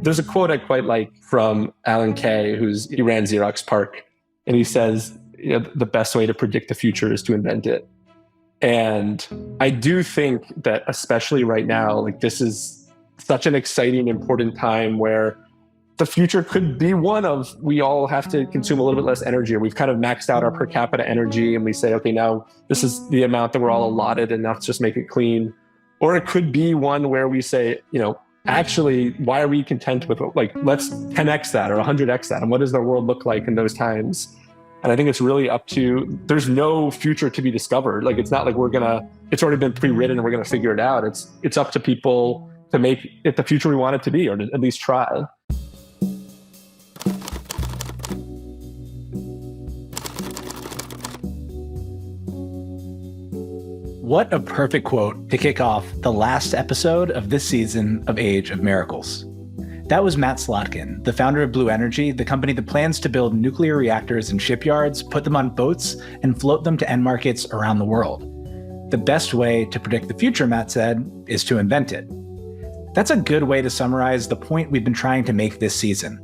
There's a quote I quite like from Alan Kay, he ran Xerox PARC, and he says, the best way to predict the future is to invent it. And I do think that especially right now, like this is such an exciting, important time where the future could be one of we all have to consume a little bit less energy, or we've kind of maxed out our per capita energy and we say, okay, now this is the amount that we're all allotted and let's just make it clean. Or it could be one where we say, actually, why are we content with let's 10x that or 100x that? And what does the world look like in those times? And I think it's really up to, there's no future to be discovered. Like, it's not like it's already been pre-written and we're going to figure it out. It's up to people to make it the future we want it to be, or to at least try. What a perfect quote to kick off the last episode of this season of Age of Miracles. That was Matt Slotkin, the founder of Blue Energy, the company that plans to build nuclear reactors in shipyards, put them on boats, and float them to end markets around the world. The best way to predict the future, Matt said, is to invent it. That's a good way to summarize the point we've been trying to make this season.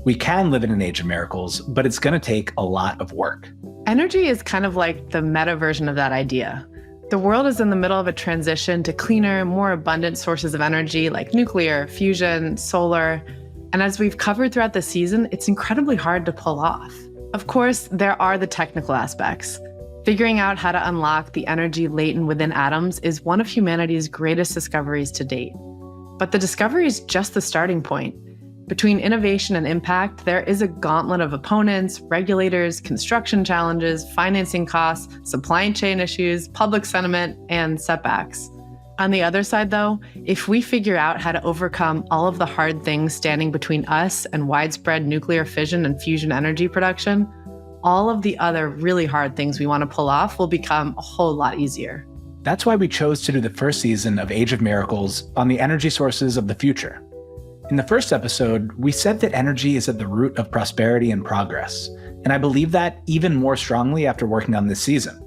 We can live in an age of miracles, but it's going to take a lot of work. Energy is kind of like the meta version of that idea. The world is in the middle of a transition to cleaner, more abundant sources of energy like nuclear, fusion, solar. And as we've covered throughout the season, it's incredibly hard to pull off. Of course, there are the technical aspects. Figuring out how to unlock the energy latent within atoms is one of humanity's greatest discoveries to date. But the discovery is just the starting point. Between innovation and impact, there is a gauntlet of opponents, regulators, construction challenges, financing costs, supply chain issues, public sentiment, and setbacks. On the other side, though, if we figure out how to overcome all of the hard things standing between us and widespread nuclear fission and fusion energy production, all of the other really hard things we want to pull off will become a whole lot easier. That's why we chose to do the first season of Age of Miracles on the energy sources of the future. In the first episode, we said that energy is at the root of prosperity and progress, and I believe that even more strongly after working on this season.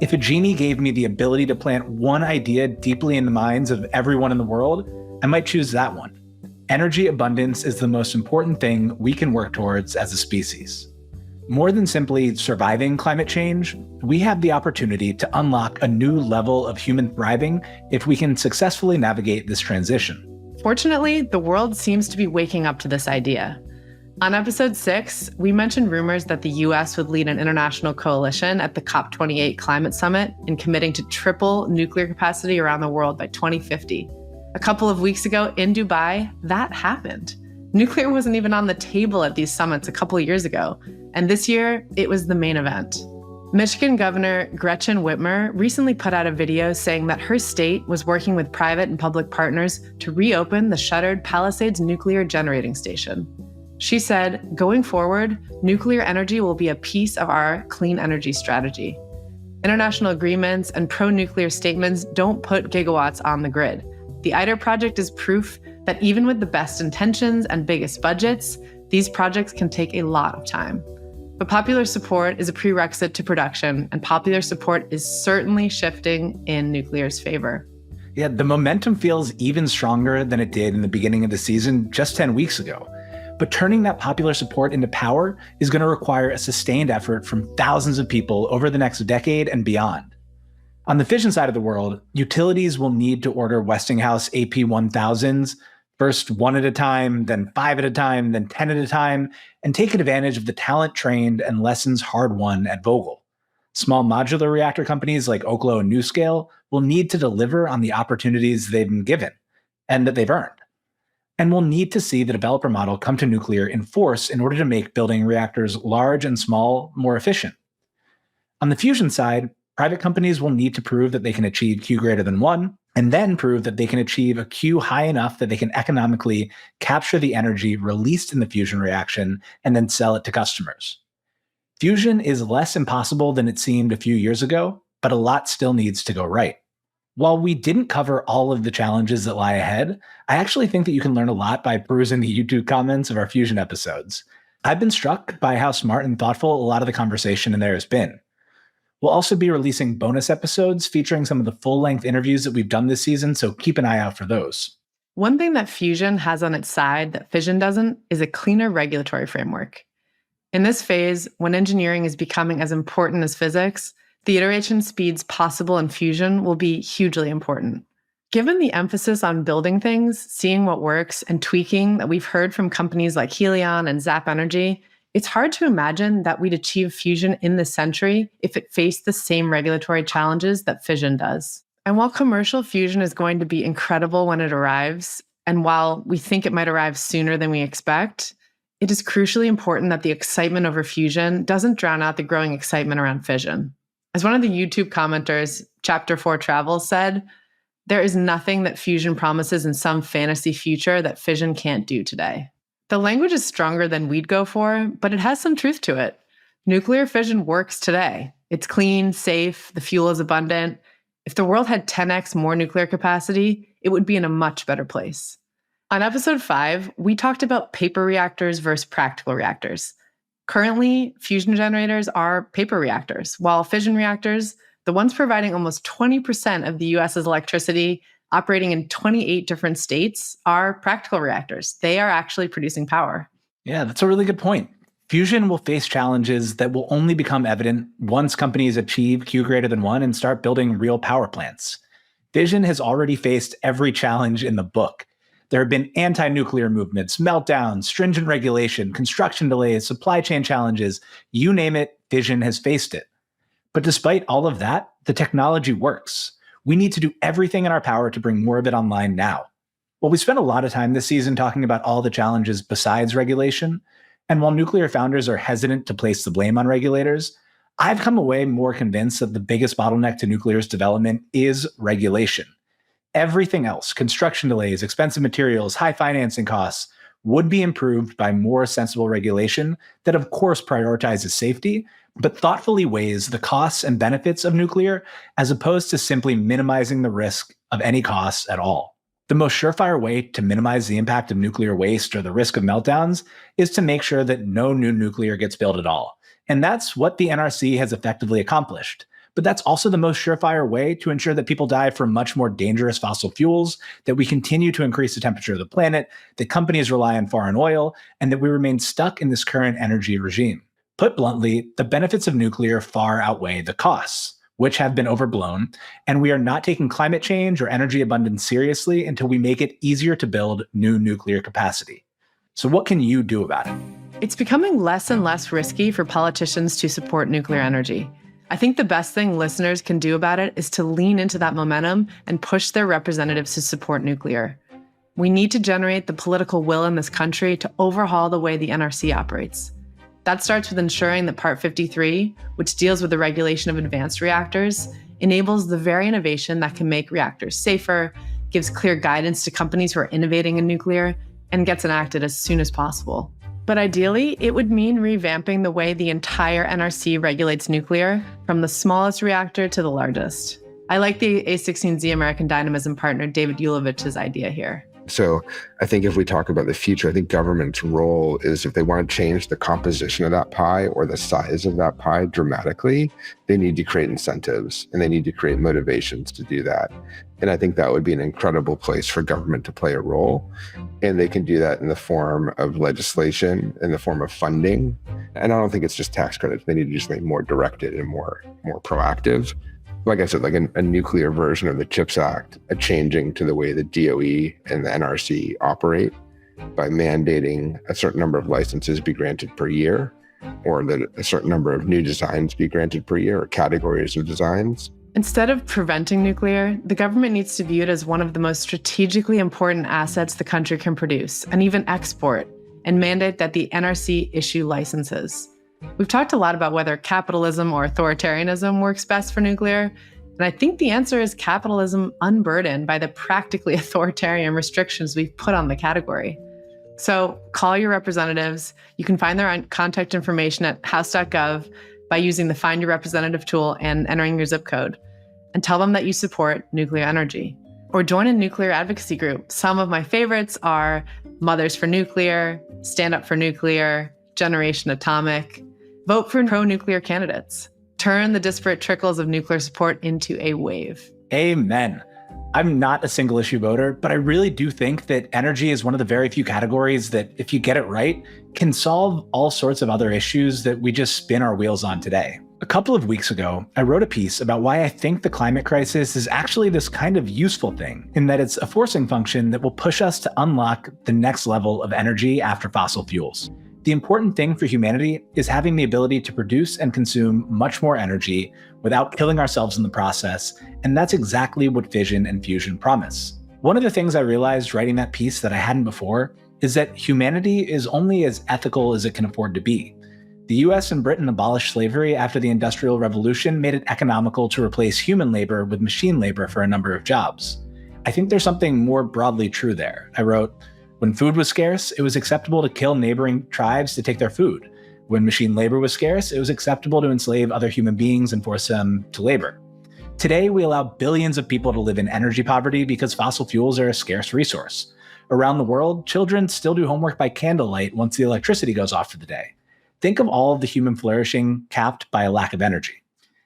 If a genie gave me the ability to plant one idea deeply in the minds of everyone in the world, I might choose that one. Energy abundance is the most important thing we can work towards as a species. More than simply surviving climate change, we have the opportunity to unlock a new level of human thriving if we can successfully navigate this transition. Fortunately, the world seems to be waking up to this idea. On episode 6, we mentioned rumors that the US would lead an international coalition at the COP28 climate summit in committing to triple nuclear capacity around the world by 2050. A couple of weeks ago in Dubai, that happened. Nuclear wasn't even on the table at these summits a couple of years ago, and this year it was the main event. Michigan Governor Gretchen Whitmer recently put out a video saying that her state was working with private and public partners to reopen the shuttered Palisades nuclear generating station. She said, going forward, nuclear energy will be a piece of our clean energy strategy. International agreements and pro-nuclear statements don't put gigawatts on the grid. The ITER project is proof that even with the best intentions and biggest budgets, these projects can take a lot of time. But popular support is a prerequisite to production, and popular support is certainly shifting in nuclear's favor. Yeah, the momentum feels even stronger than it did in the beginning of the season just 10 weeks ago. But turning that popular support into power is going to require a sustained effort from thousands of people over the next decade and beyond. On the fission side of the world, utilities will need to order Westinghouse AP1000s, first one at a time, then 5 at a time, then 10 at a time, and take advantage of the talent trained and lessons hard won at Vogtle. Small modular reactor companies like Oklo and NuScale will need to deliver on the opportunities they've been given and that they've earned. And we'll need to see the developer model come to nuclear in force in order to make building reactors large and small more efficient. On the fusion side, private companies will need to prove that they can achieve Q greater than 1, and then prove that they can achieve a Q high enough that they can economically capture the energy released in the fusion reaction and then sell it to customers. Fusion is less impossible than it seemed a few years ago, but a lot still needs to go right. While we didn't cover all of the challenges that lie ahead, I actually think that you can learn a lot by perusing the YouTube comments of our fusion episodes. I've been struck by how smart and thoughtful a lot of the conversation in there has been. We'll also be releasing bonus episodes featuring some of the full-length interviews that we've done this season, so keep an eye out for those. One thing that fusion has on its side that fission doesn't is a cleaner regulatory framework. In this phase, when engineering is becoming as important as physics, the iteration speeds possible in fusion will be hugely important. Given the emphasis on building things, seeing what works, and tweaking that we've heard from companies like Helion and Zap Energy, it's hard to imagine that we'd achieve fusion in this century if it faced the same regulatory challenges that fission does. And while commercial fusion is going to be incredible when it arrives, and while we think it might arrive sooner than we expect, it is crucially important that the excitement over fusion doesn't drown out the growing excitement around fission. As one of the YouTube commenters, Chapter 4 Travels, said, "There is nothing that fusion promises in some fantasy future that fission can't do today." The language is stronger than we'd go for, but it has some truth to it. Nuclear fission works today. It's clean, safe, the fuel is abundant. If the world had 10x more nuclear capacity, it would be in a much better place. On episode 5, we talked about paper reactors versus practical reactors. Currently, fusion generators are paper reactors, while fission reactors, the ones providing almost 20% of the US's electricity, operating in 28 different states, are practical reactors. They are actually producing power. Yeah, that's a really good point. Fusion will face challenges that will only become evident once companies achieve Q greater than 1 and start building real power plants. Fission has already faced every challenge in the book. There have been anti-nuclear movements, meltdowns, stringent regulation, construction delays, supply chain challenges. You name it, fission has faced it. But despite all of that, the technology works. We need to do everything in our power to bring more of it online now. Well, we spent a lot of time this season talking about all the challenges besides regulation. And while nuclear founders are hesitant to place the blame on regulators, I've come away more convinced that the biggest bottleneck to nuclear's development is regulation. Everything else, construction delays, expensive materials, high financing costs, would be improved by more sensible regulation that of course prioritizes safety, but thoughtfully weighs the costs and benefits of nuclear as opposed to simply minimizing the risk of any costs at all. The most surefire way to minimize the impact of nuclear waste or the risk of meltdowns is to make sure that no new nuclear gets built at all. And that's what the NRC has effectively accomplished. But that's also the most surefire way to ensure that people die from much more dangerous fossil fuels, that we continue to increase the temperature of the planet, that companies rely on foreign oil, and that we remain stuck in this current energy regime. Put bluntly, the benefits of nuclear far outweigh the costs, which have been overblown, and we are not taking climate change or energy abundance seriously until we make it easier to build new nuclear capacity. So what can you do about it? It's becoming less and less risky for politicians to support nuclear energy. I think the best thing listeners can do about it is to lean into that momentum and push their representatives to support nuclear. We need to generate the political will in this country to overhaul the way the NRC operates. That starts with ensuring that Part 53, which deals with the regulation of advanced reactors, enables the very innovation that can make reactors safer, gives clear guidance to companies who are innovating in nuclear, and gets enacted as soon as possible. But ideally, it would mean revamping the way the entire NRC regulates nuclear, from the smallest reactor to the largest. I like the A16Z American Dynamism partner David Yulevich's idea here. So I think if we talk about the future, I think government's role is if they want to change the composition of that pie or the size of that pie dramatically, they need to create incentives and they need to create motivations to do that. And I think that would be an incredible place for government to play a role. And they can do that in the form of legislation, in the form of funding. And I don't think it's just tax credits. They need to just be more directed and more proactive. Like I said, like a nuclear version of the CHIPS Act, a changing to the way the DOE and the NRC operate by mandating a certain number of licenses be granted per year, or that a certain number of new designs be granted per year, or categories of designs. Instead of preventing nuclear, the government needs to view it as one of the most strategically important assets the country can produce, and even export, and mandate that the NRC issue licenses. We've talked a lot about whether capitalism or authoritarianism works best for nuclear, and I think the answer is capitalism unburdened by the practically authoritarian restrictions we've put on the category. So call your representatives. You can find their contact information at house.gov by using the Find Your Representative tool and entering your zip code, and tell them that you support nuclear energy. Or join a nuclear advocacy group. Some of my favorites are Mothers for Nuclear, Stand Up for Nuclear, Generation Atomic. Vote for pro-nuclear candidates. Turn the disparate trickles of nuclear support into a wave. Amen. I'm not a single issue voter, but I really do think that energy is one of the very few categories that, if you get it right, can solve all sorts of other issues that we just spin our wheels on today. A couple of weeks ago, I wrote a piece about why I think the climate crisis is actually this kind of useful thing, in that it's a forcing function that will push us to unlock the next level of energy after fossil fuels. The important thing for humanity is having the ability to produce and consume much more energy without killing ourselves in the process, and that's exactly what fission and fusion promise. One of the things I realized writing that piece that I hadn't before is that humanity is only as ethical as it can afford to be. The US and Britain abolished slavery after the Industrial Revolution made it economical to replace human labor with machine labor for a number of jobs. I think there's something more broadly true there. I wrote, when food was scarce, it was acceptable to kill neighboring tribes to take their food. When machine labor was scarce, it was acceptable to enslave other human beings and force them to labor. Today, we allow billions of people to live in energy poverty because fossil fuels are a scarce resource. Around the world, children still do homework by candlelight once the electricity goes off for the day. Think of all of the human flourishing capped by a lack of energy.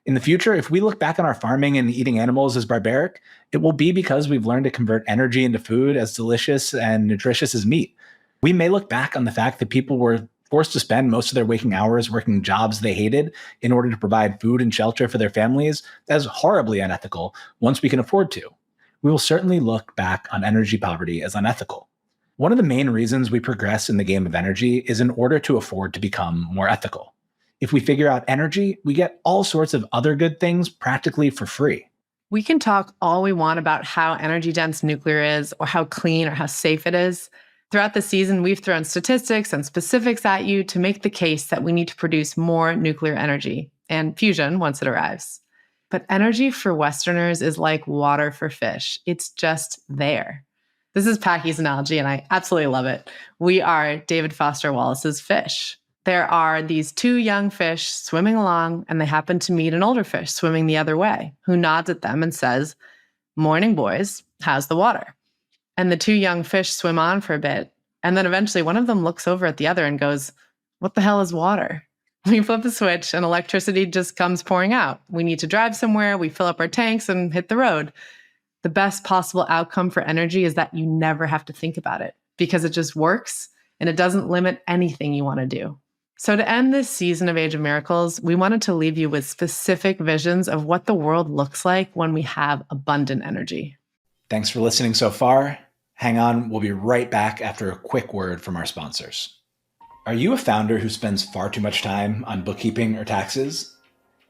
In the future, if we look back on our farming and eating animals as barbaric, it will be because we've learned to convert energy into food as delicious and nutritious as meat. We may look back on the fact that people were forced to spend most of their waking hours working jobs they hated in order to provide food and shelter for their families as horribly unethical once we can afford to. We will certainly look back on energy poverty as unethical. One of the main reasons we progress in the game of energy is in order to afford to become more ethical. If we figure out energy, we get all sorts of other good things practically for free. We can talk all we want about how energy-dense nuclear is, or how clean or how safe it is. Throughout the season, we've thrown statistics and specifics at you to make the case that we need to produce more nuclear energy and fusion once it arrives. But energy for Westerners is like water for fish. It's just there. This is Packy's analogy, and I absolutely love it. We are David Foster Wallace's fish. There are these two young fish swimming along, and they happen to meet an older fish swimming the other way, who nods at them and says, "Morning, boys. How's the water?" And the two young fish swim on for a bit, and then eventually one of them looks over at the other and goes, "What the hell is water?" We flip a switch, and electricity just comes pouring out. We need to drive somewhere, we fill up our tanks and hit the road. The best possible outcome for energy is that you never have to think about it, because it just works, and it doesn't limit anything you want to do. So to end this season of Age of Miracles, we wanted to leave you with specific visions of what the world looks like when we have abundant energy. Thanks for listening so far. Hang on, we'll be right back after a quick word from our sponsors. Are you a founder who spends far too much time on bookkeeping or taxes?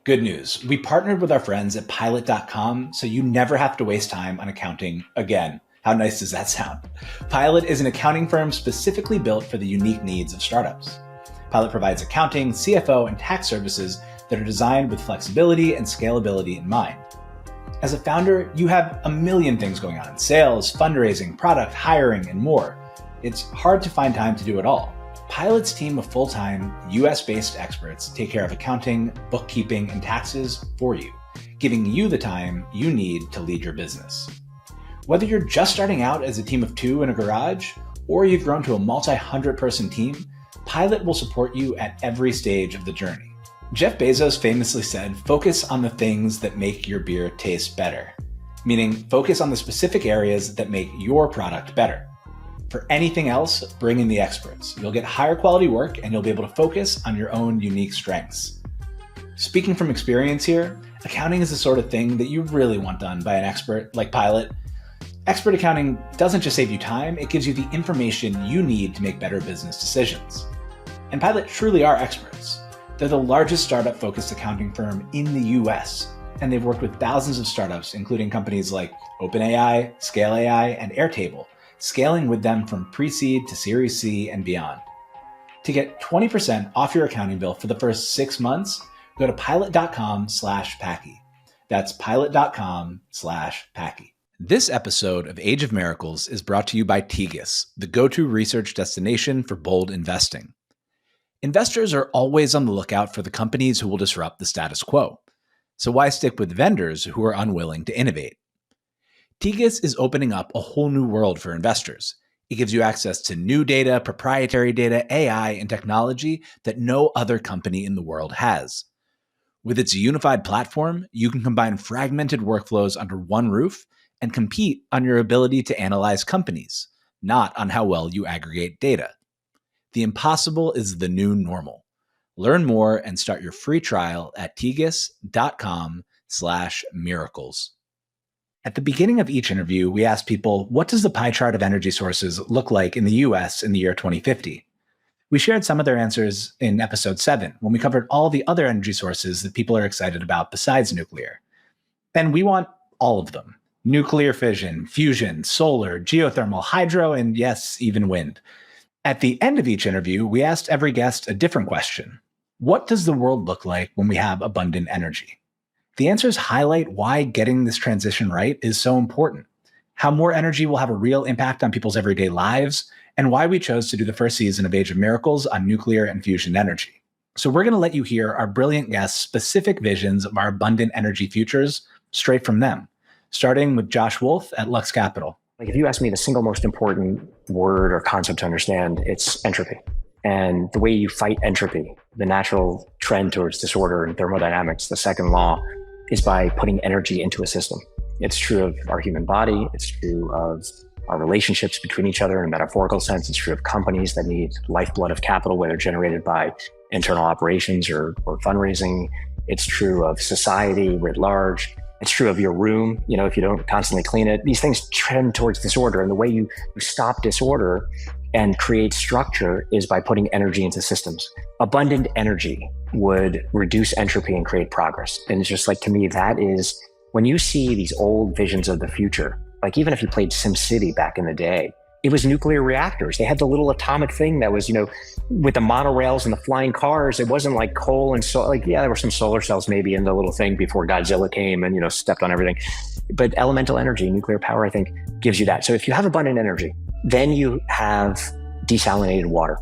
Good news, we partnered with our friends at Pilot.com, so you never have to waste time on accounting again. How nice does that sound? Pilot is an accounting firm specifically built for the unique needs of startups. Pilot provides accounting, CFO, and tax services that are designed with flexibility and scalability in mind. As a founder, you have a million things going on: sales, fundraising, product, hiring, and more. It's hard to find time to do it all. Pilot's team of full-time, US-based experts take care of accounting, bookkeeping, and taxes for you, giving you the time you need to lead your business. Whether you're just starting out as a team of two in a garage, or you've grown to a multi-100-person team, Pilot will support you at every stage of the journey. Jeff Bezos famously said, "Focus on the things that make your beer taste better," meaning focus on the specific areas that make your product better. For anything else, bring in the experts. You'll get higher quality work, and you'll be able to focus on your own unique strengths. Speaking from experience here, accounting is the sort of thing that you really want done by an expert like Pilot. Expert accounting doesn't just save you time, it gives you the information you need to make better business decisions. And Pilot truly are experts. They're the largest startup-focused accounting firm in the US, and they've worked with thousands of startups, including companies like OpenAI, Scale AI, and Airtable, scaling with them from pre-seed to Series C and beyond. To get 20% off your accounting bill for the first 6 months, go to pilot.com/Packy. That's pilot.com/Packy. This episode of Age of Miracles is brought to you by Tegas, the go-to research destination for bold investing. Investors are always on the lookout for the companies who will disrupt the status quo. So why stick with vendors who are unwilling to innovate? Tegas is opening up a whole new world for investors. It gives you access to new data, proprietary data, AI, and technology that no other company in the world has. With its unified platform, you can combine fragmented workflows under one roof and compete on your ability to analyze companies, not on how well you aggregate data. The impossible is the new normal. Learn more and start your free trial at tegas.com/miracles. At the beginning of each interview, we asked people, what does the pie chart of energy sources look like in the US in the year 2050? We shared some of their answers in episode 7, when we covered all the other energy sources that people are excited about besides nuclear. And we want all of them. Nuclear fission, fusion, solar, geothermal, hydro, and yes, even wind. At the end of each interview, we asked every guest a different question. What does the world look like when we have abundant energy? The answers highlight why getting this transition right is so important, how more energy will have a real impact on people's everyday lives, and why we chose to do the first season of Age of Miracles on nuclear and fusion energy. So we're going to let you hear our brilliant guests' specific visions of our abundant energy futures straight from them, starting with Josh Wolfe at Lux Capital. Like if you ask me the single most important word or concept to understand, it's entropy. And the way you fight entropy, the natural trend towards disorder in thermodynamics, the second law, is by putting energy into a system. It's true of our human body. It's true of our relationships between each other in a metaphorical sense. It's true of companies that need lifeblood of capital, whether generated by internal operations or fundraising. It's true of society writ large. It's true of your room. You know, if you don't constantly clean it, these things trend towards disorder. And the way you stop disorder and create structure is by putting energy into systems. Abundant energy would reduce entropy and create progress. And it's just like, to me, that is when you see these old visions of the future, like even if you played SimCity back in the day, it was nuclear reactors. They had the little atomic thing that was, you know, with the monorails and the flying cars. It wasn't like coal and so like, yeah, there were some solar cells maybe in the little thing before Godzilla came and, you know, stepped on everything. But elemental energy, nuclear power, I think, gives you that. So if you have abundant energy, then you have desalinated water.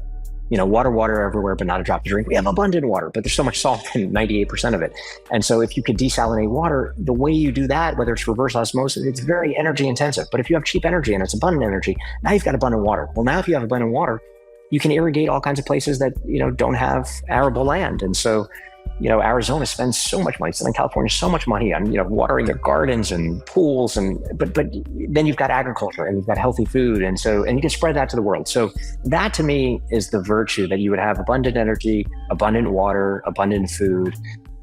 You know, water everywhere, but not a drop to drink. We have abundant water, but there's so much salt in 98% of it. And so if you could desalinate water, the way you do that, whether it's reverse osmosis, it's very energy intensive. But if you have cheap energy and it's abundant energy, now you've got abundant water. Well, now if you have abundant water, you can irrigate all kinds of places that, you know, don't have arable land. And so, you know, Arizona spends so much money, Southern California, so much money on, you know, watering their gardens and pools. But then you've got agriculture and you've got healthy food. And you can spread that to the world. So that to me is the virtue, that you would have abundant energy, abundant water, abundant food.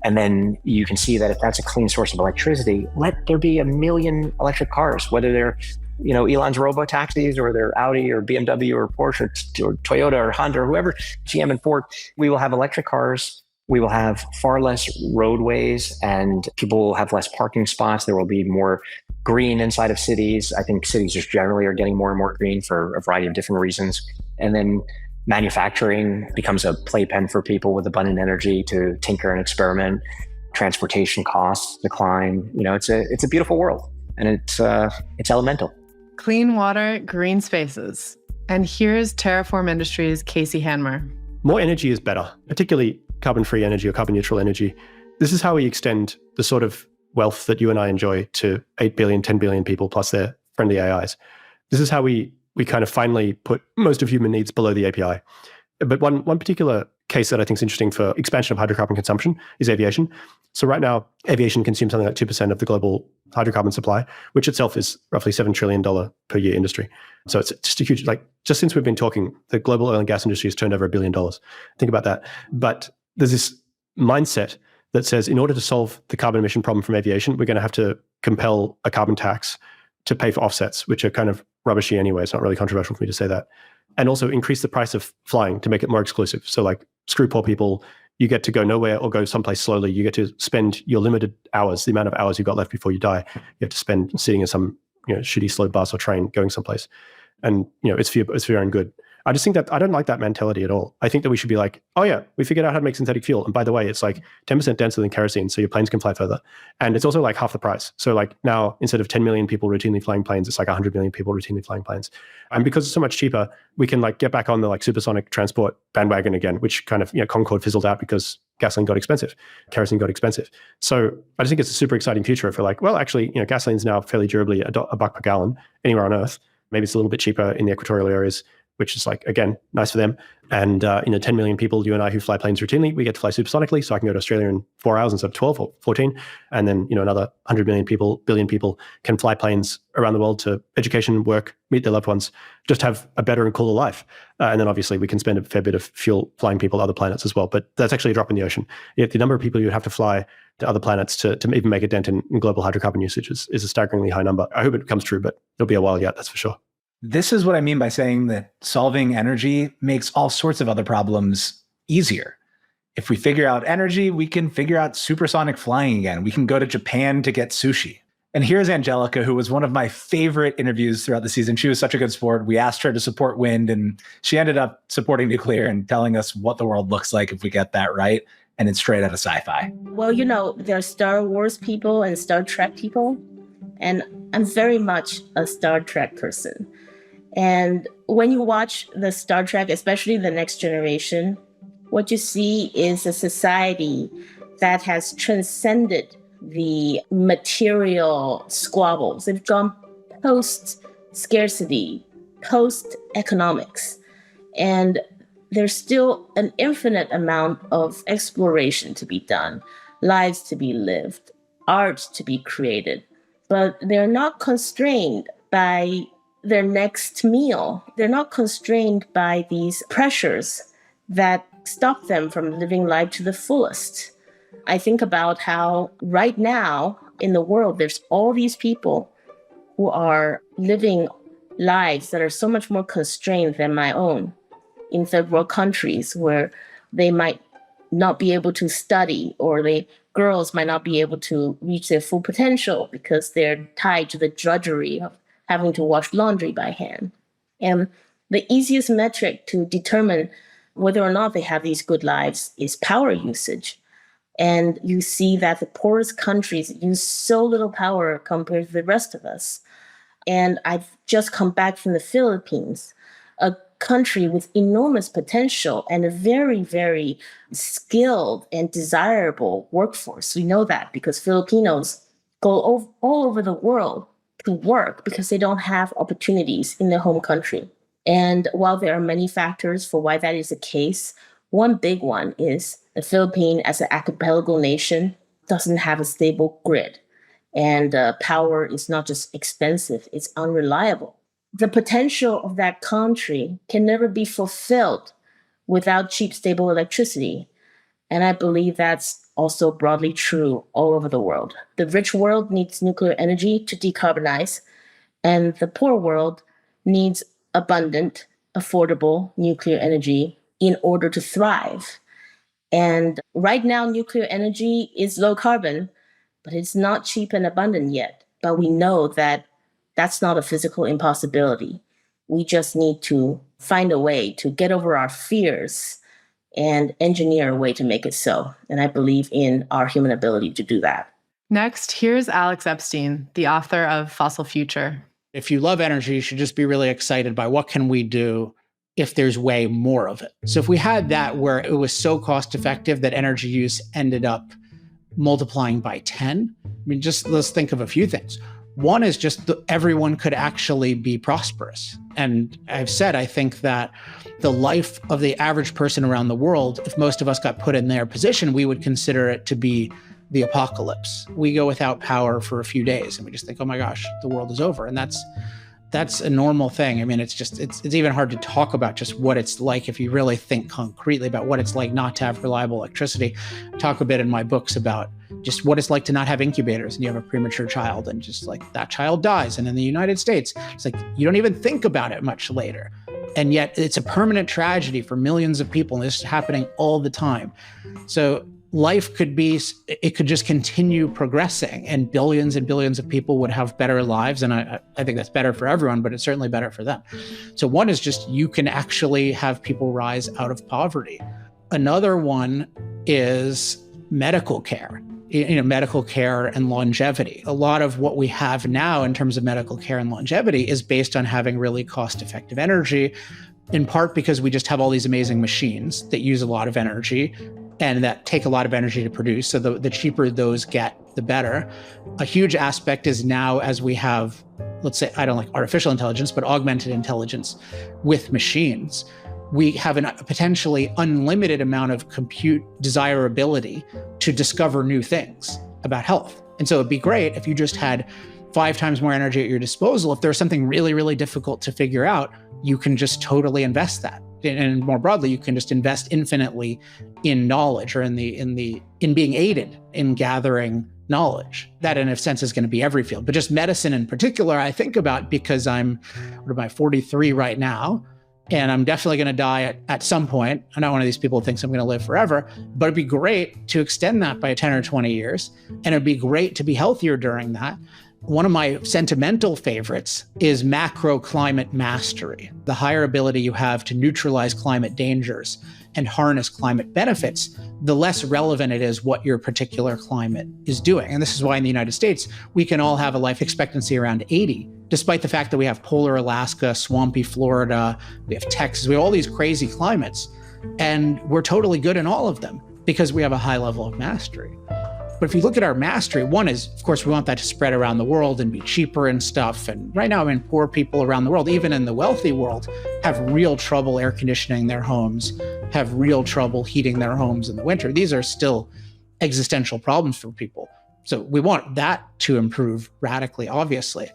And then you can see that if that's a clean source of electricity, let there be 1 million electric cars, whether they're, you know, Elon's robo-taxis or they're Audi or BMW or Porsche or Toyota or Honda or whoever, GM and Ford. We will have electric cars. We will have far less roadways and people will have less parking spots. There will be more green inside of cities. I think cities just generally are getting more and more green for a variety of different reasons. And then manufacturing becomes a playpen for people with abundant energy to tinker and experiment. Transportation costs decline. You know, it's a beautiful world, and it's elemental. Clean water, green spaces. And here's Terraform Industries' Casey Handmer. More energy is better, particularly carbon-free energy or carbon-neutral energy. This is how we extend the sort of wealth that you and I enjoy to 8 billion, 10 billion people plus their friendly AIs. This is how we kind of finally put most of human needs below the API. But one particular case that I think is interesting for expansion of hydrocarbon consumption is aviation. So right now, aviation consumes something like 2% of the global hydrocarbon supply, which itself is roughly $7 trillion per year industry. So it's just a huge, like, just since we've been talking, the global oil and gas industry has turned over $1 billion. Think about that. But there's this mindset that says in order to solve the carbon emission problem from aviation, we're going to have to compel a carbon tax to pay for offsets, which are kind of rubbishy anyway. It's not really controversial for me to say that. And also increase the price of flying to make it more exclusive. So like, screw poor people. You get to go nowhere or go someplace slowly. You get to spend your limited hours, the amount of hours you've got left before you die. You have to spend sitting in some, you know, shitty slow bus or train going someplace. And, you know, it's for your own good. I just think that I don't like that mentality at all. I think that we should be like, oh yeah, we figured out how to make synthetic fuel. And by the way, it's like 10% denser than kerosene, so your planes can fly further. And it's also like half the price. So like now, instead of 10 million people routinely flying planes, it's like 100 million people routinely flying planes. And because it's so much cheaper, we can like get back on the like supersonic transport bandwagon again, which kind of, you know, Concorde fizzled out because gasoline got expensive, kerosene got expensive. So I just think it's a super exciting future if we're like, well, actually, you know, gasoline's now fairly durably $1 per gallon anywhere on Earth. Maybe it's a little bit cheaper in the equatorial areas. which is like, again, nice for them. And 10 million people, you and I, who fly planes routinely, we get to fly supersonically, so I can go to Australia in 4 hours instead of 12 or 14. And then, another 100 million people, billion people can fly planes around the world to education, work, meet their loved ones, just have a better and cooler life. And then obviously we can spend a fair bit of fuel flying people to other planets as well. But that's actually a drop in the ocean. Yet the number of people you would have to fly to other planets to even make a dent in global hydrocarbon usage is a staggeringly high number. I hope it comes true, but it'll be a while yet, that's for sure. This is what I mean by saying that solving energy makes all sorts of other problems easier. If we figure out energy, we can figure out supersonic flying again. We can go to Japan to get sushi. And here's Angelica, who was one of my favorite interviews throughout the season. She was such a good sport. We asked her to support wind, and she ended up supporting nuclear and telling us what the world looks like if we get that right. And it's straight out of sci-fi. Well, there are Star Wars people and Star Trek people, and I'm very much a Star Trek person. And when you watch the Star Trek, especially the Next Generation, what you see is a society that has transcended the material squabbles. They've gone post-scarcity, post-economics. And there's still an infinite amount of exploration to be done, lives to be lived, art to be created. But they're not constrained by their next meal. They're not constrained by these pressures that stop them from living life to the fullest. I think about how right now in the world, there's all these people who are living lives that are so much more constrained than my own in third world countries, where they might not be able to study, or girls might not be able to reach their full potential because they're tied to the drudgery of having to wash laundry by hand. And the easiest metric to determine whether or not they have these good lives is power usage. And you see that the poorest countries use so little power compared to the rest of us. And I've just come back from the Philippines, a country with enormous potential and a very, very skilled and desirable workforce. We know that because Filipinos go all over the world to work because they don't have opportunities in their home country. And while there are many factors for why that is the case, one big one is the Philippines as an archipelago nation doesn't have a stable grid. And power is not just expensive, it's unreliable. The potential of that country can never be fulfilled without cheap, stable electricity. And I believe that's also broadly true all over the world. The rich world needs nuclear energy to decarbonize, and the poor world needs abundant, affordable nuclear energy in order to thrive. And right now, nuclear energy is low carbon, but it's not cheap and abundant yet. But we know that that's not a physical impossibility. We just need to find a way to get over our fears and engineer a way to make it so. And I believe in our human ability to do that. Next, here's Alex Epstein, the author of Fossil Future. If you love energy, you should just be really excited by what can we do if there's way more of it. So if we had that where it was so cost effective that energy use ended up multiplying by 10, just let's think of a few things. One is just everyone could actually be prosperous. And I've said, I think that the life of the average person around the world, if most of us got put in their position, we would consider it to be the apocalypse. We go without power for a few days and we just think, oh my gosh, the world is over. And that's a normal thing. It's even hard to talk about just what it's like if you really think concretely about what it's like not to have reliable electricity. I talk a bit in my books about just what it's like to not have incubators and you have a premature child and just like that child dies. And in the United States, it's like you don't even think about it much later. And yet it's a permanent tragedy for millions of people. And this is happening all the time. So life could just continue progressing and billions of people would have better lives. And I think that's better for everyone, but it's certainly better for them. So one is just you can actually have people rise out of poverty. Another one is medical care. Medical care and longevity. A lot of what we have now in terms of medical care and longevity is based on having really cost-effective energy, in part because we just have all these amazing machines that use a lot of energy and that take a lot of energy to produce. So the cheaper those get, the better. A huge aspect is now as we have let's say, I don't like artificial intelligence, but augmented intelligence with machines, we have a potentially unlimited amount of compute desirability to discover new things about health. And so it'd be great if you just had 5 times more energy at your disposal. If there's something really, really difficult to figure out, you can just totally invest that. And more broadly, you can just invest infinitely in knowledge or in being aided in gathering knowledge. That in a sense is going to be every field, but just medicine in particular, I think about because I'm 43 right now, and I'm definitely going to die at some point. I'm not one of these people who thinks I'm going to live forever, but it'd be great to extend that by 10 or 20 years. And it'd be great to be healthier during that. One of my sentimental favorites is macro climate mastery. The higher ability you have to neutralize climate dangers and harness climate benefits, the less relevant it is what your particular climate is doing. And this is why in the United States, we can all have a life expectancy around 80, despite the fact that we have polar Alaska, swampy Florida, we have Texas, we have all these crazy climates. And we're totally good in all of them because we have a high level of mastery. But if you look at our mastery, one is, of course, we want that to spread around the world and be cheaper and stuff. And right now, I mean, poor people around the world, even in the wealthy world, have real trouble air conditioning their homes, have real trouble heating their homes in the winter. These are still existential problems for people. So we want that to improve radically, obviously.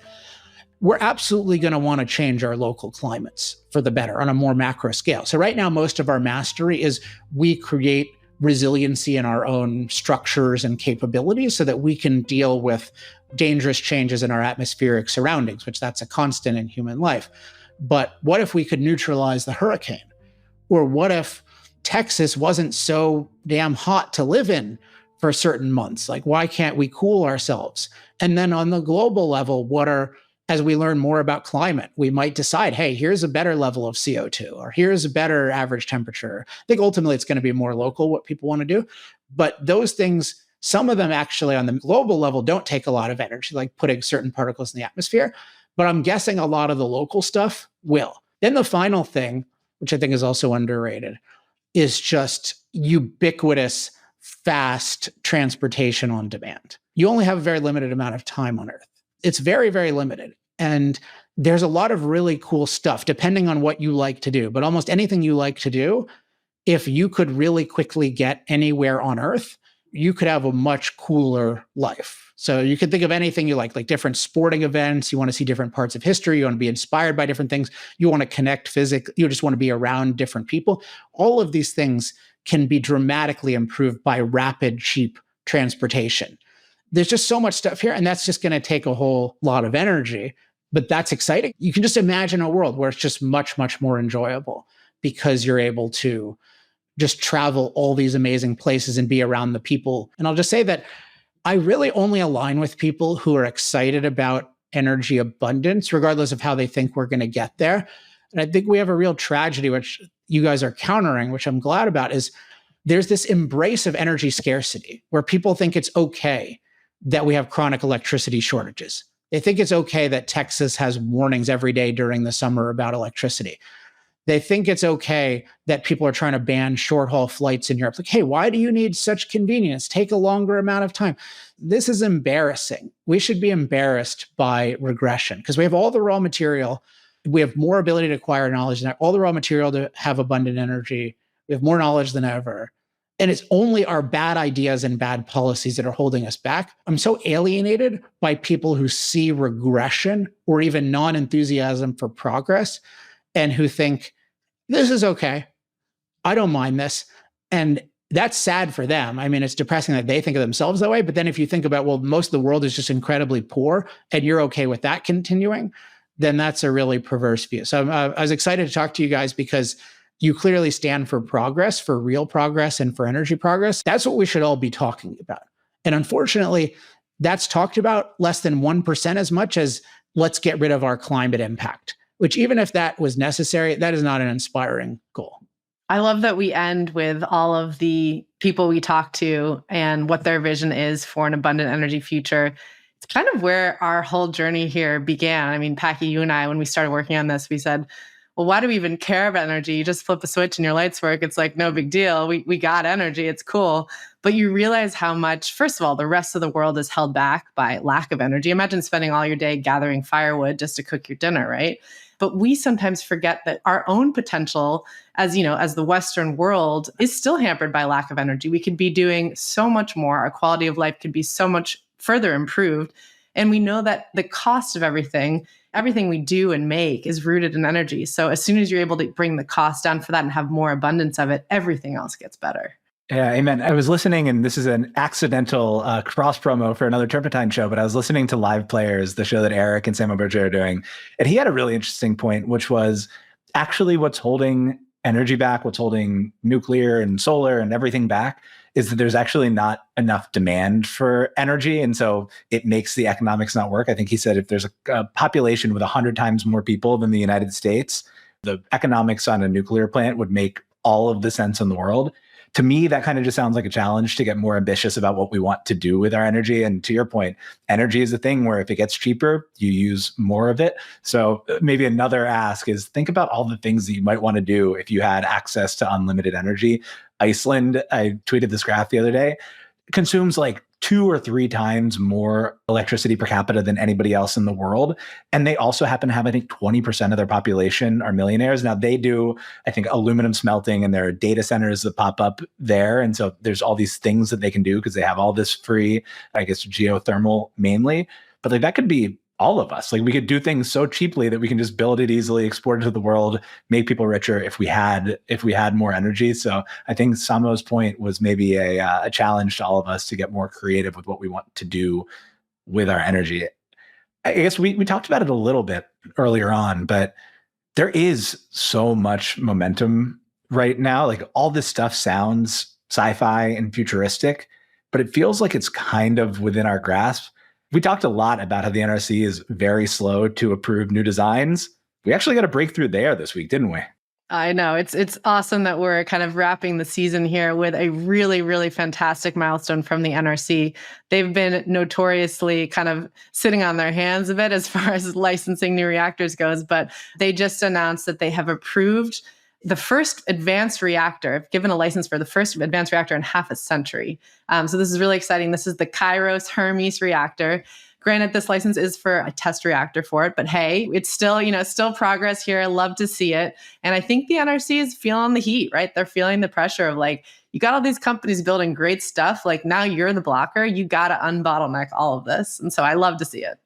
We're absolutely going to want to change our local climates for the better on a more macro scale. So right now, most of our mastery is we create resiliency in our own structures and capabilities so that we can deal with dangerous changes in our atmospheric surroundings, which that's a constant in human life. But what if we could neutralize the hurricane? Or what if Texas wasn't so damn hot to live in for certain months? Like, why can't we cool ourselves? And then on the global level, as we learn more about climate, we might decide, hey, here's a better level of CO2, or here's a better average temperature. I think ultimately it's going to be more local, what people want to do. But those things, some of them actually on the global level don't take a lot of energy, like putting certain particles in the atmosphere. But I'm guessing a lot of the local stuff will. Then the final thing, which I think is also underrated, is just ubiquitous, fast transportation on demand. You only have a very limited amount of time on Earth. It's very, very limited. And there's a lot of really cool stuff, depending on what you like to do. But almost anything you like to do, if you could really quickly get anywhere on Earth, you could have a much cooler life. So you can think of anything you like different sporting events. You want to see different parts of history. You want to be inspired by different things. You want to connect physically. You just want to be around different people. All of these things can be dramatically improved by rapid, cheap transportation. There's just so much stuff here, and that's just going to take a whole lot of energy. But that's exciting. You can just imagine a world where it's just much, much more enjoyable because you're able to just travel all these amazing places and be around the people. And I'll just say that I really only align with people who are excited about energy abundance, regardless of how they think we're going to get there. And I think we have a real tragedy, which you guys are countering, which I'm glad about, is there's this embrace of energy scarcity where people think it's okay that we have chronic electricity shortages. They think it's okay that Texas has warnings every day during the summer about electricity. They think it's okay that people are trying to ban short-haul flights in Europe. Like, hey, why do you need such convenience? Take a longer amount of time. This is embarrassing. We should be embarrassed by regression because we have all the raw material. We have more ability to acquire knowledge than all the raw material to have abundant energy. We have more knowledge than ever. And it's only our bad ideas and bad policies that are holding us back. I'm so alienated by people who see regression or even non-enthusiasm for progress and who think, this is okay. I don't mind this. And that's sad for them. I mean, it's depressing that they think of themselves that way. But then if you think about, well, most of the world is just incredibly poor and you're okay with that continuing, then that's a really perverse view. So I was excited to talk to you guys because you clearly stand for progress, for real progress, and for energy progress. That's what we should all be talking about. And unfortunately, that's talked about less than 1% as much as let's get rid of our climate impact, which even if that was necessary, that is not an inspiring goal. I love that we end with all of the people we talk to and what their vision is for an abundant energy future. It's kind of where our whole journey here began. I mean, Packy, you and I, when we started working on this, we said, well, why do we even care about energy? You just flip a switch and your lights work. It's like no big deal. We got energy. It's cool. But you realize how much, first of all, the rest of the world is held back by lack of energy. Imagine spending all your day gathering firewood just to cook your dinner, right? But we sometimes forget that our own potential as, as the Western world is still hampered by lack of energy. We could be doing so much more. Our quality of life could be so much further improved. And we know that the cost of everything we do and make is rooted in energy. So as soon as you're able to bring the cost down for that and have more abundance of it, everything else gets better. Yeah, amen. I was listening, and this is an accidental cross promo for another Turpentine show, but I was listening to Live Players, the show that Eric and Sam Oberger are doing. And he had a really interesting point, which was actually what's holding energy back, what's holding nuclear and solar and everything back, is that there's actually not enough demand for energy. And so it makes the economics not work. I think he said if there's a population with 100 times more people than the United States, the economics on a nuclear plant would make all of the sense in the world. To me, that kind of just sounds like a challenge to get more ambitious about what we want to do with our energy. And to your point, energy is a thing where if it gets cheaper, you use more of it. So maybe another ask is think about all the things that you might want to do if you had access to unlimited energy. Iceland, I tweeted this graph the other day, consumes like 2 or 3 times more electricity per capita than anybody else in the world. And they also happen to have, I think, 20% of their population are millionaires. Now they do, I think, aluminum smelting, and there are data centers that pop up there. And so there's all these things that they can do because they have all this free, I guess, geothermal mainly. But like that could be all of us. Like we could do things so cheaply that we can just build it easily, export it to the world, make people richer if we had more energy. So I think Samo's point was maybe a challenge to all of us to get more creative with what we want to do with our energy. I guess we talked about it a little bit earlier on, but there is so much momentum right now. Like all this stuff sounds sci-fi and futuristic, but it feels like it's kind of within our grasp. We talked a lot about how the NRC is very slow to approve new designs. We actually got a breakthrough there this week, didn't we? I know. It's awesome that we're kind of wrapping the season here with a really, really fantastic milestone from the NRC. They've been notoriously kind of sitting on their hands a bit as far as licensing new reactors goes, but they just announced that they have approved the first advanced reactor, given a license for the first advanced reactor in half a century. So this is really exciting. This is the Kairos Hermes reactor. Granted, this license is for a test reactor for it, but hey, it's still, still progress here. I love to see it. And I think the NRC is feeling the heat, right? They're feeling the pressure of like, you got all these companies building great stuff. Like now you're the blocker. You got to unbottleneck all of this. And so I love to see it.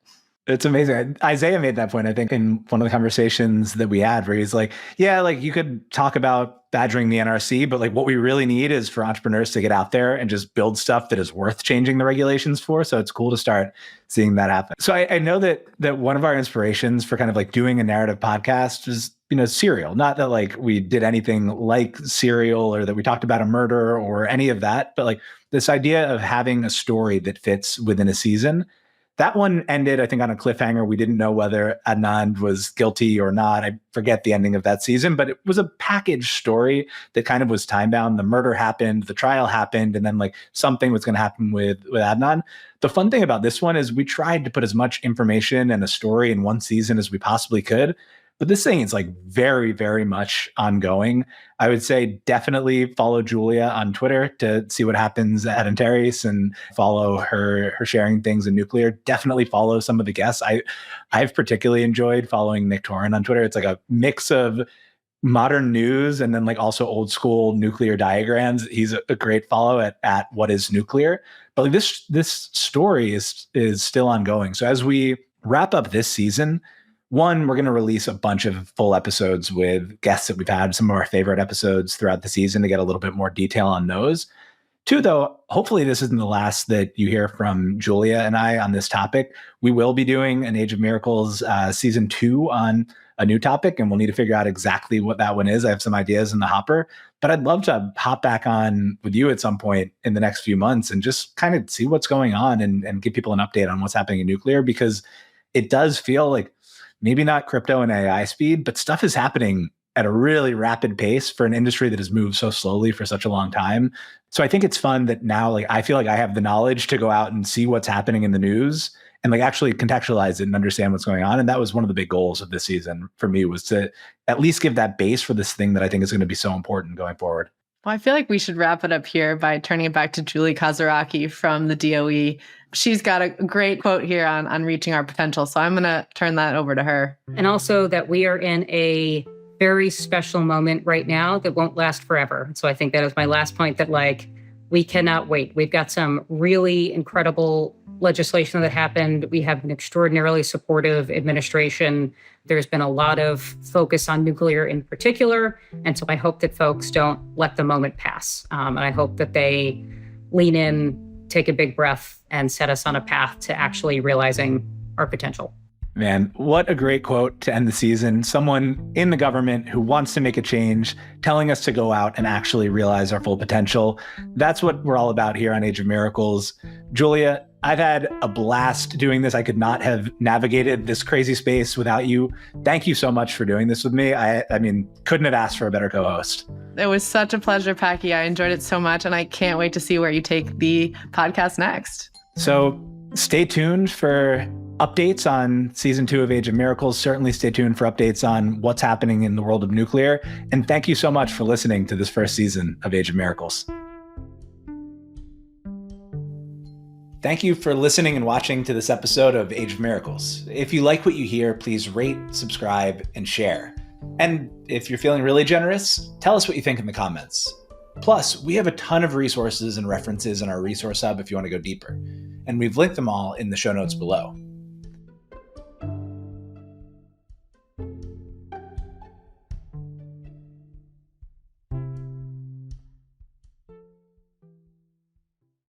It's amazing. Isaiah made that point, I think, in one of the conversations that we had, where he's like, yeah, like you could talk about badgering the NRC, but like what we really need is for entrepreneurs to get out there and just build stuff that is worth changing the regulations for. So it's cool to start seeing that happen. So I know that one of our inspirations for kind of like doing a narrative podcast is, Serial. Not that like we did anything like Serial or that we talked about a murder or any of that, but like this idea of having a story that fits within a season. That one ended, I think, on a cliffhanger. We didn't know whether Adnan was guilty or not. I forget the ending of that season, but it was a package story that kind of was time-bound. The murder happened, the trial happened, and then like something was going to happen with Adnan. The fun thing about this one is we tried to put as much information and a story in one season as we possibly could. But this thing is like very, very much ongoing. I would say definitely follow Julia on Twitter to see what happens at Antares and follow her sharing things in nuclear. Definitely follow some of the guests. I've particularly enjoyed following Nick Torrin on Twitter. It's like a mix of modern news and then like also old school nuclear diagrams. He's a great follow at What Is Nuclear. But like this story is still ongoing. So as we wrap up this season, one, we're going to release a bunch of full episodes with guests that we've had, some of our favorite episodes throughout the season to get a little bit more detail on those. Two, though, hopefully this isn't the last that you hear from Julia and I on this topic. We will be doing an Age of Miracles season 2 on a new topic, and we'll need to figure out exactly what that one is. I have some ideas in the hopper, but I'd love to hop back on with you at some point in the next few months and just kind of see what's going on and give people an update on what's happening in nuclear, because it does feel like maybe not crypto and AI speed, but stuff is happening at a really rapid pace for an industry that has moved so slowly for such a long time. So I think it's fun that now, like, I feel like I have the knowledge to go out and see what's happening in the news and like actually contextualize it and understand what's going on. And that was one of the big goals of this season for me, was to at least give that base for this thing that I think is going to be so important going forward. Well, I feel like we should wrap it up here by turning it back to Julie Kazaraki from the DOE. She's got a great quote here on reaching our potential. So I'm going to turn that over to her. And also that we are in a very special moment right now that won't last forever. So I think that is my last point, that we cannot wait. We've got some really incredible legislation that happened. We have an extraordinarily supportive administration. There's been a lot of focus on nuclear in particular. And so I hope that folks don't let the moment pass. And I hope that they lean in, take a big breath, and set us on a path to actually realizing our potential. Man, what a great quote to end the season. Someone in the government who wants to make a change, telling us to go out and actually realize our full potential. That's what we're all about here on Age of Miracles. Julia, I've had a blast doing this. I could not have navigated this crazy space without you. Thank you so much for doing this with me. I mean, couldn't have asked for a better co-host. It was such a pleasure, Packy. I enjoyed it so much, and I can't wait to see where you take the podcast next. So stay tuned for updates on season 2 of Age of Miracles. Certainly stay tuned for updates on what's happening in the world of nuclear. And thank you so much for listening to this first season of Age of Miracles. Thank you for listening and watching to this episode of Age of Miracles. If you like what you hear, please rate, subscribe, and share. And if you're feeling really generous, tell us what you think in the comments. Plus, we have a ton of resources and references in our resource hub if you want to go deeper. And we've linked them all in the show notes below.